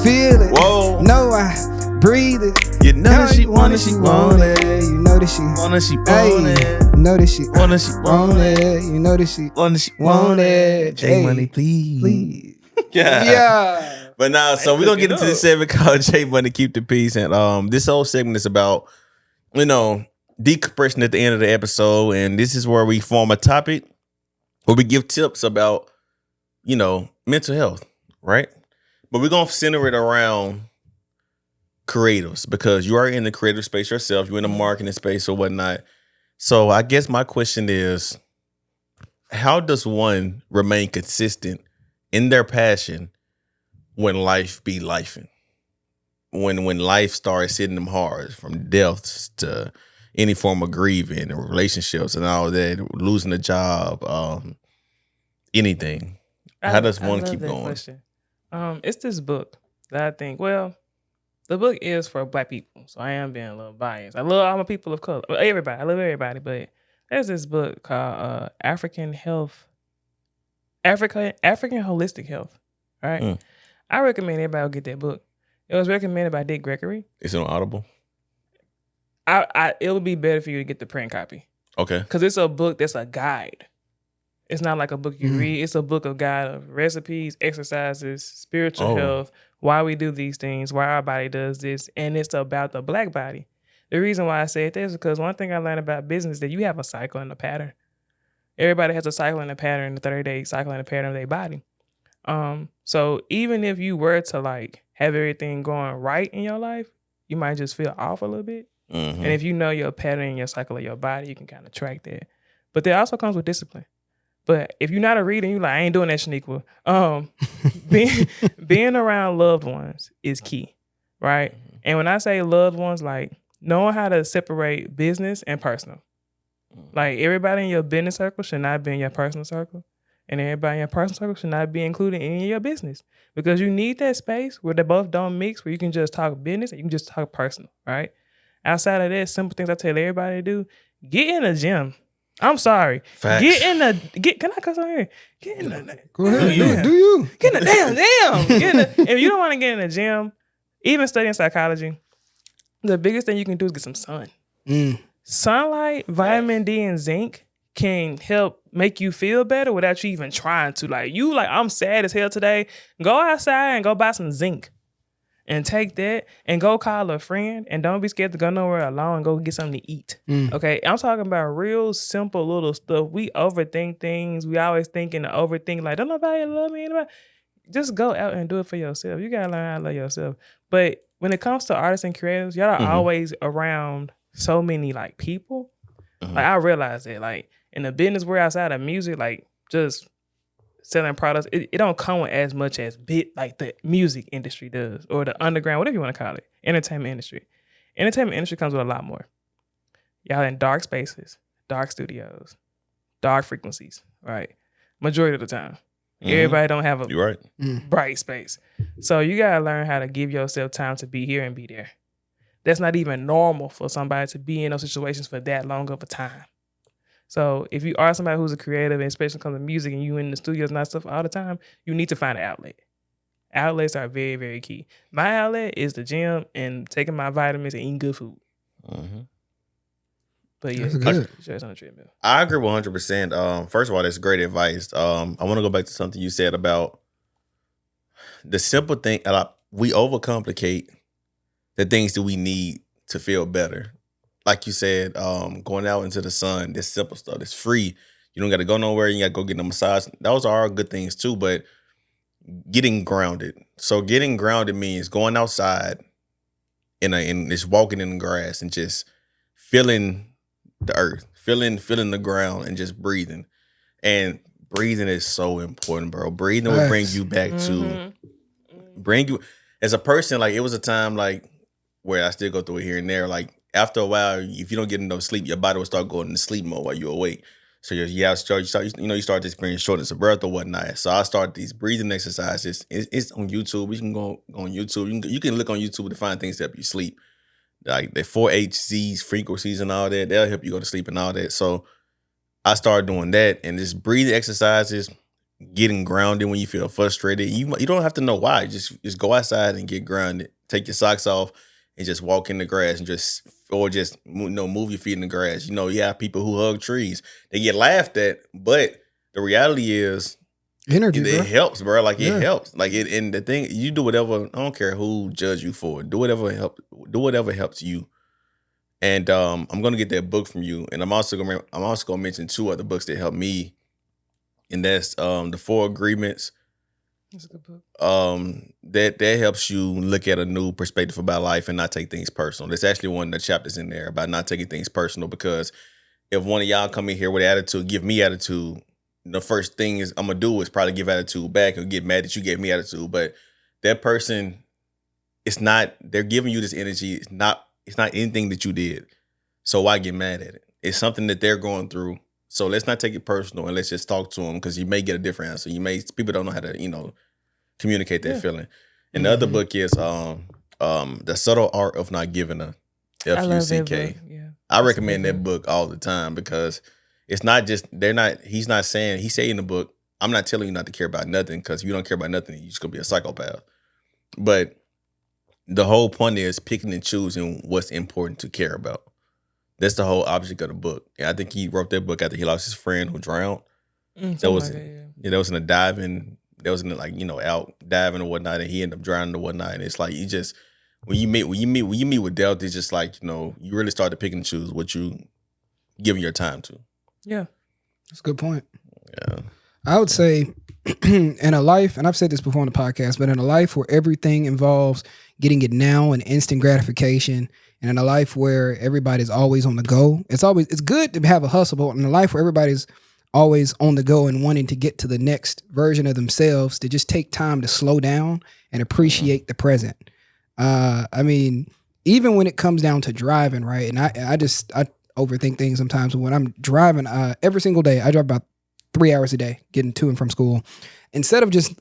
feel it. Whoa. Know I breathe it. You know that she want it, she want it. You know that she want it, she want Hey, it. you know that she Want it, she want it. You know that she Want it, she want it. J Money, please. Please. Yeah. Yeah. But now, so we're gonna get into this segment called J Money Keep the Peace. And this whole segment is about, decompression at the end of the episode. And this is where we form a topic where we give tips about, mental health, right? But we're gonna center it around creatives because you are in the creative space yourself, you're in the marketing space or whatnot. So I guess my question is, how does one remain consistent in their passion when life be lifing? When life starts hitting them hard, from deaths to any form of grieving and relationships and all that, losing a job, anything. How does one keep going? Question. It's this book that I think, the book is for Black people, so I am being a little biased. I love all my people of color, everybody. I love everybody, but there's this book called African Holistic Health. All right, I recommend everybody get that book. It was recommended by Dick Gregory. It's on Audible. It would be better for you to get the print copy. Okay, because it's a book that's a guide. It's not like a book you read. It's a book of guide of recipes, exercises, spiritual health, why we do these things, why our body does this, and it's about the Black body. The reason why I said this is because one thing I learned about business is that you have a cycle and a pattern. Everybody has a cycle and a pattern, the 30-day cycle and a pattern of their body. So even if you were to have everything going right in your life, you might just feel off a little bit. Mm-hmm. And if you know your pattern and your cycle of your body, you can kind of track that. But that also comes with discipline. But if you're not a reader, you're I ain't doing that, Shenequa. Being around loved ones is key, right? Mm-hmm. And when I say loved ones, knowing how to separate business and personal. Mm-hmm. Everybody in your business circle should not be in your personal circle. And everybody in your personal circle should not be included in your business. Because you need that space where they both don't mix, where you can just talk business and you can just talk personal, right? Outside of that, simple things I tell everybody to do, get in a gym. I'm sorry. Facts. Can I cuss on here? Get in the Go ahead. Do you? Get in the damn. If you don't want to get in the gym, even studying psychology, the biggest thing you can do is get some sun. Sunlight, vitamin D, and zinc can help make you feel better without you even trying to. I'm sad as hell today. Go outside and go buy some zinc. And take that and go call a friend and don't be scared to go nowhere alone and go get something to eat. Okay? I'm talking about real simple little stuff. We overthink things. We always thinking to overthink don't nobody love me. Just go out and do it for yourself. You gotta learn how to love yourself. But when it comes to artists and creators, y'all are always around so many people. I realize that in the business world outside of music, just selling products, it don't come with as much as the music industry does, or the underground, whatever you want to call it, entertainment industry. Entertainment industry comes with a lot more. Y'all in dark spaces, dark studios, dark frequencies, right? Majority of the time. Everybody don't have You're right. Bright space. So you gotta learn how to give yourself time to be here and be there. That's not even normal for somebody to be in those situations for that long of a time. So if you are somebody who's a creative, and especially when it comes to music, and you in the studios and that stuff all the time, you need to find an outlet. Outlets are very, very key. My outlet is the gym and taking my vitamins and eating good food. But yeah, that's good. Sure, it's on the treadmill. I agree 100%. First of all, that's great advice. I want to go back to something you said about the simple thing. We overcomplicate the things that we need to feel better. Like you said, going out into the sun, this simple stuff, it's free. You don't got to go nowhere. You got to go get a massage. Those are all good things too, but getting grounded. So getting grounded means going outside and just walking in the grass and just feeling the earth, feeling the ground and just breathing. And breathing is so important, bro. Breathing will bring you back to bring you as a person. It was a time where I still go through it here and there. After a while, if you don't get enough sleep, your body will start going into sleep mode while you're awake. So you start to experience shortness of breath or whatnot. So I started these breathing exercises. It's on YouTube. You can go on YouTube. You can look on YouTube to find things that help you sleep. The 4HZ frequencies and all that. They'll help you go to sleep and all that. So I started doing that and just breathing exercises, getting grounded when you feel frustrated. You don't have to know why. Just go outside and get grounded. Take your socks off and just walk in the grass and just move your feet in the grass. You have people who hug trees. They get laughed at, but the reality is Energy, it helps, bro. Like Yeah. it helps. Like it, and the thing, you do whatever. I don't care who judge you for it. Do whatever helps you. And I'm gonna get that book from you, and I'm also gonna mention 2 other books that helped me, and that's the 4 Agreements. That's a good book. That helps you look at a new perspective about life and not take things personal. There's actually one of the chapters in there about not taking things personal, because if one of y'all come in here with attitude, give me attitude, the first thing is I'm gonna do is probably give attitude back or get mad that you gave me attitude. But that person, they're giving you this energy. It's not anything that you did. So why get mad at it? It's something that they're going through. So let's not take it personal and let's just talk to them, because you may get a different answer. People don't know how to, communicate that feeling. And the other book is The Subtle Art of Not Giving a FUCK. I love that book. Yeah. I recommend that book all the time, because it's not just he's saying in the book, I'm not telling you not to care about nothing, because if you don't care about nothing, you're just gonna be a psychopath. But the whole point is picking and choosing what's important to care about. That's the whole object of the book. And I think he wrote that book after he lost his friend who drowned. That was in a diving. That was in out diving or whatnot, and he ended up drowning or whatnot. And it's like when you meet with death, it's just like you really start to pick and choose what you giving your time to. Yeah, that's a good point. Yeah, I would say in a life, and I've said this before on the podcast, but in a life where everything involves getting it now and instant gratification, and in a life where everybody's always on the go, it's good to have a hustle, but in a life where everybody's always on the go and wanting to get to the next version of themselves, to just take time to slow down and appreciate the present. I mean, even when it comes down to driving, right? And I overthink things sometimes. When I'm driving, every single day, I drive about 3 hours a day getting to and from school. Instead of just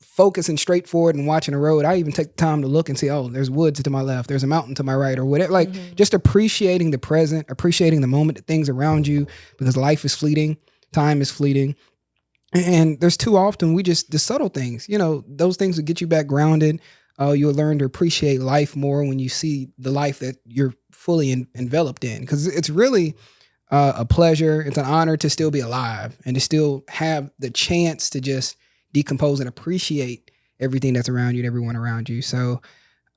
focusing straight forward and watching the road, I even take the time to look and see, oh, there's woods to my left, there's a mountain to my right, or whatever. Like just appreciating the present, appreciating the moment, the things around you, because life is fleeting, time is fleeting. And there's too often the subtle things, those things will get you back grounded. You'll learn to appreciate life more when you see the life that you're fully enveloped in, because it's really a pleasure. It's an honor to still be alive and to still have the chance to just decompose and appreciate everything that's around you and everyone around you. So,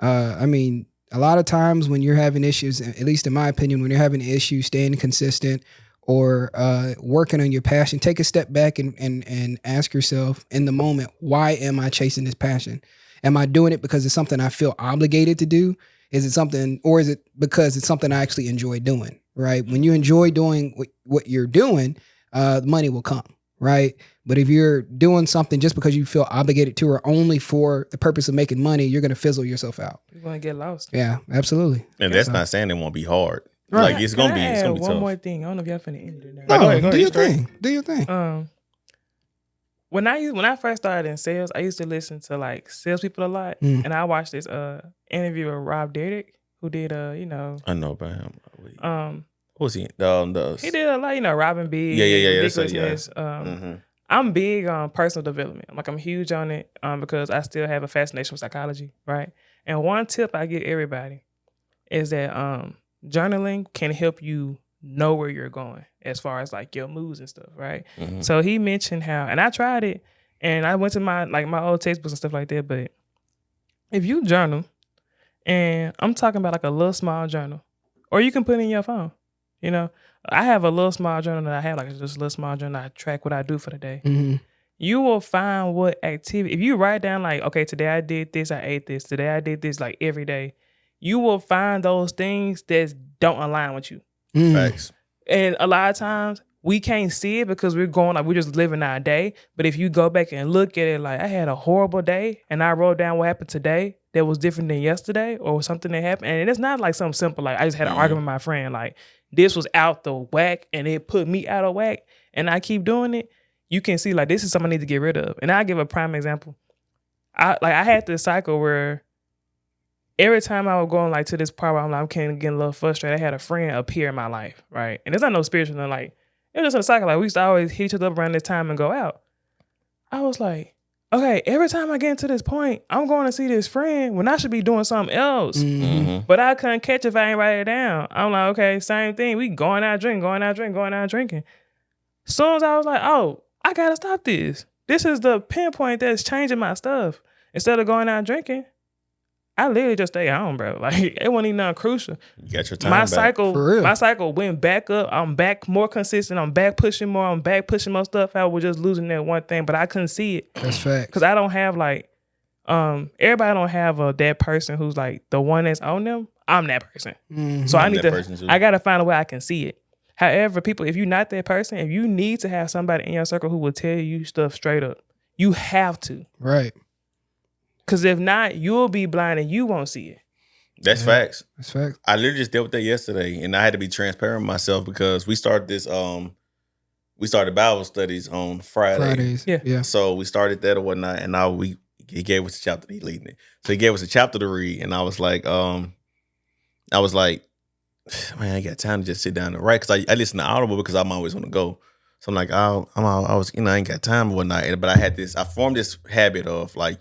I mean, a lot of times when you're having issues, at least in my opinion, when you're having issues staying consistent or working on your passion, take a step back and ask yourself in the moment, why am I chasing this passion? Am I doing it because it's something I feel obligated to do? Is it something, or is it because it's something I actually enjoy doing, right? When you enjoy doing what you're doing, the money will come, right? But if you're doing something just because you feel obligated to, or only for the purpose of making money, you're going to fizzle yourself out. You're going to get lost. Yeah, absolutely. And that's not saying it won't be hard. Right. Like it's gonna be tough. One more thing. I don't know if y'all finna end it. No, go ahead, do your thing. Do your thing. When I first started in sales, I used to listen to like salespeople a lot, and I watched this interview with Rob Dyrdek, who did I know about him. What was he? He did a lot, Robin B. Yeah. Ridiculousness. I'm big on personal development. I'm huge on it because I still have a fascination with psychology, right? And one tip I give everybody is that journaling can help you know where you're going as far as like your moods and stuff, right? So he mentioned how, and I tried it, and I went to my old textbooks and stuff like that. But if you journal, and I'm talking about like a little small journal, or you can put it in your phone. I have a little small journal that I have, like just a little small journal. I track what I do for the day. You will find what activity, if you write down like, okay, today I did this, I ate this, today I did this, like every day, you will find those things that don't align with you. Facts. And a lot of times we can't see it because we're just living our day. But if you go back and look at it, like I had a horrible day and I wrote down what happened today that was different than yesterday, or something that happened. And it's not like something simple. Like I just had an argument with my friend. Like this was out the whack and it put me out of whack. And I keep doing it. You can see like this is something I need to get rid of. And I'll give a prime example. I had this cycle where every time I was going like to this part where I'm getting a little frustrated, I had a friend appear in my life, right? And it's not no spiritual thing. Like It was just in a cycle. Like we used to always hit each other up around this time and go out. I was like, okay, every time I get to this point, I'm going to see this friend when I should be doing something else. Mm-hmm. But I couldn't catch if I ain't write it down. I'm like, okay, same thing. We going out drinking. Soon as I was like, oh, I gotta stop this. This is the pinpoint that's changing my stuff. Instead of going out drinking, I literally just stay home, bro. Like it wasn't even nothing crucial. You got your time My back. my cycle went back up. I'm back more consistent. I'm back pushing more. I'm back pushing more stuff. I was just losing that one thing, but I couldn't see it. That's fact. Because I don't have like, everybody don't have that person who's like the one that's on them. I'm that person. Mm-hmm. So I I'm need that person to. too. I gotta find a way I can see it. However, people, if you're not that person, if you need to have somebody in your circle who will tell you stuff straight up, you have to. Right. Because if not, you'll be blind and you won't see it. That's facts. That's facts. I literally just dealt with that yesterday, and I had to be transparent with myself because we started this. We started Bible studies on Fridays. Yeah. So we started that or whatnot, and now he gave us a chapter. He leading it, so he gave us a chapter to read, and I was like, man, I ain't got time to just sit down and write because I listen to Audible because I'm always on the go. So I'm like, I ain't got time or whatnot. But I formed this habit of like,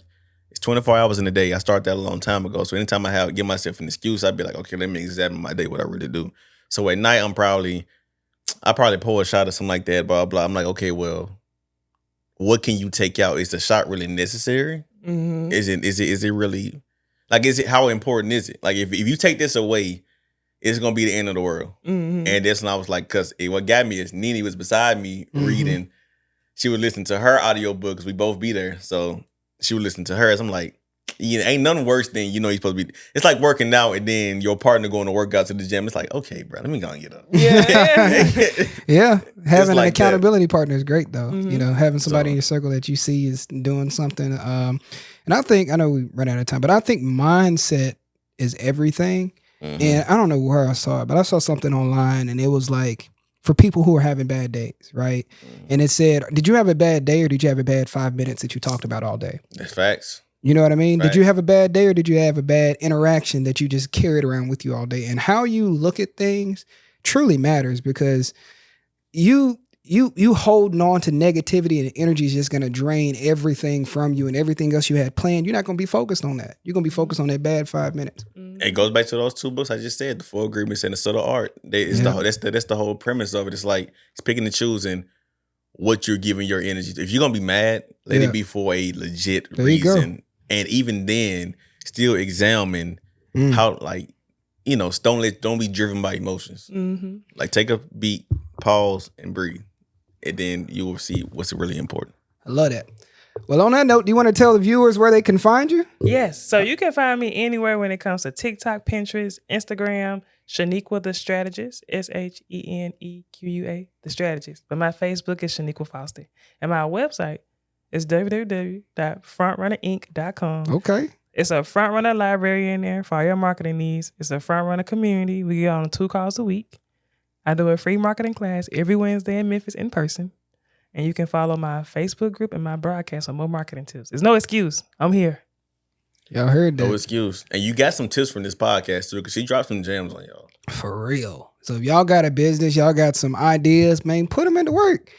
it's 24 hours in a day. I started that a long time ago. So anytime I give myself an excuse, I'd be like, okay, let me examine my day, what I really do. So at night, I probably pour a shot or something like that, blah, blah. I'm like, okay, well, what can you take out? Is the shot really necessary? Mm-hmm. Is it really, like, how important is it? Like, if you take this away, it's going to be the end of the world. Mm-hmm. And that's when I was like, because what got me is Nene was beside me reading. She would listen to her audiobook because we both be there. So she would listen to hers. I'm like, ain't nothing worse than, you're supposed to be. It's like working out and then your partner going to work out to the gym. It's like, okay, bro, let me go and get up. Yeah. Yeah. Having like an accountability partner is great though. Mm-hmm. Having somebody in your circle that you see is doing something. And I know we ran out of time, but I think mindset is everything. Mm-hmm. And I don't know where I saw it, but I saw something online and it was like, for people who are having bad days, right? And it said, did you have a bad day or did you have a bad 5 minutes that you talked about all day? That's facts. You know what I mean? Facts. Did you have a bad day or did you have a bad interaction that you just carried around with you all day? And how you look at things truly matters because you holding on to negativity and energy is just going to drain everything from you and everything else you had planned. You're not going to be focused on that. You're going to be focused on that bad 5 minutes. It goes back to those two books I just said, The Four Agreements and The Subtle Art. That's the whole premise of it. It's like it's picking and choosing what you're giving your energy to. If you're gonna be mad, let it be for a legit reason. And even then, still examine how, like, don't be driven by emotions. Mm-hmm. Like, take a beat, pause, and breathe, and then you will see what's really important. I love that. Well, on that note, do you want to tell the viewers where they can find you? Yes. So you can find me anywhere when it comes to TikTok, Pinterest, Instagram, Shenequa the Strategist, SHENEQUA the Strategist. But my Facebook is Shenequa Foster. And my website is www.frontrunnerinc.com. Okay. It's a front runner library in there for all your marketing needs. It's a front runner community. We get on 2 calls a week. I do a free marketing class every Wednesday in Memphis in person. And you can follow my Facebook group and my broadcast for more marketing tips. There's no excuse. I'm here. Y'all heard that. No excuse. And you got some tips from this podcast too, because she dropped some gems on y'all. For real. So if y'all got a business, y'all got some ideas, man, put them into work.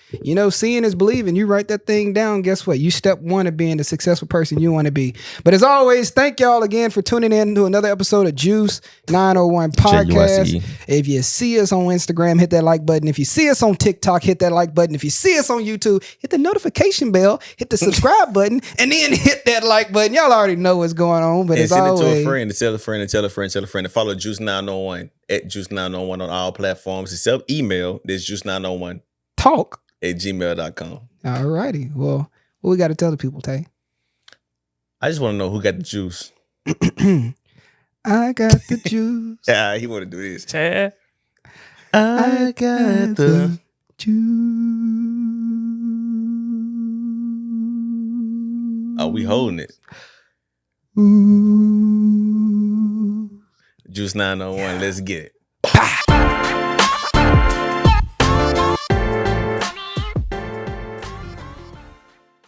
Seeing is believing. You write that thing down, guess what? You step one of being the successful person you want to be. But as always, thank y'all again for tuning in to another episode of Juice 901 Podcast. JUICE. If you see us on Instagram, hit that like button. If you see us on TikTok, hit that like button. If you see us on YouTube, hit the notification bell, hit the subscribe button, and then hit that like button. Y'all already know what's going on. But and as send always, it to a friend, and tell a friend, and tell a friend, tell a friend, and follow Juice 901 at Juice 901 on all platforms. Except email, there's Juice901 talk at gmail.com. All righty. Well, what we got to tell the people, Tay? I just want to know who got the juice. I got the juice. Yeah, he want to do this. Chad. I got the juice. Oh, we holding it. Ooh. Juice 901, let's get it.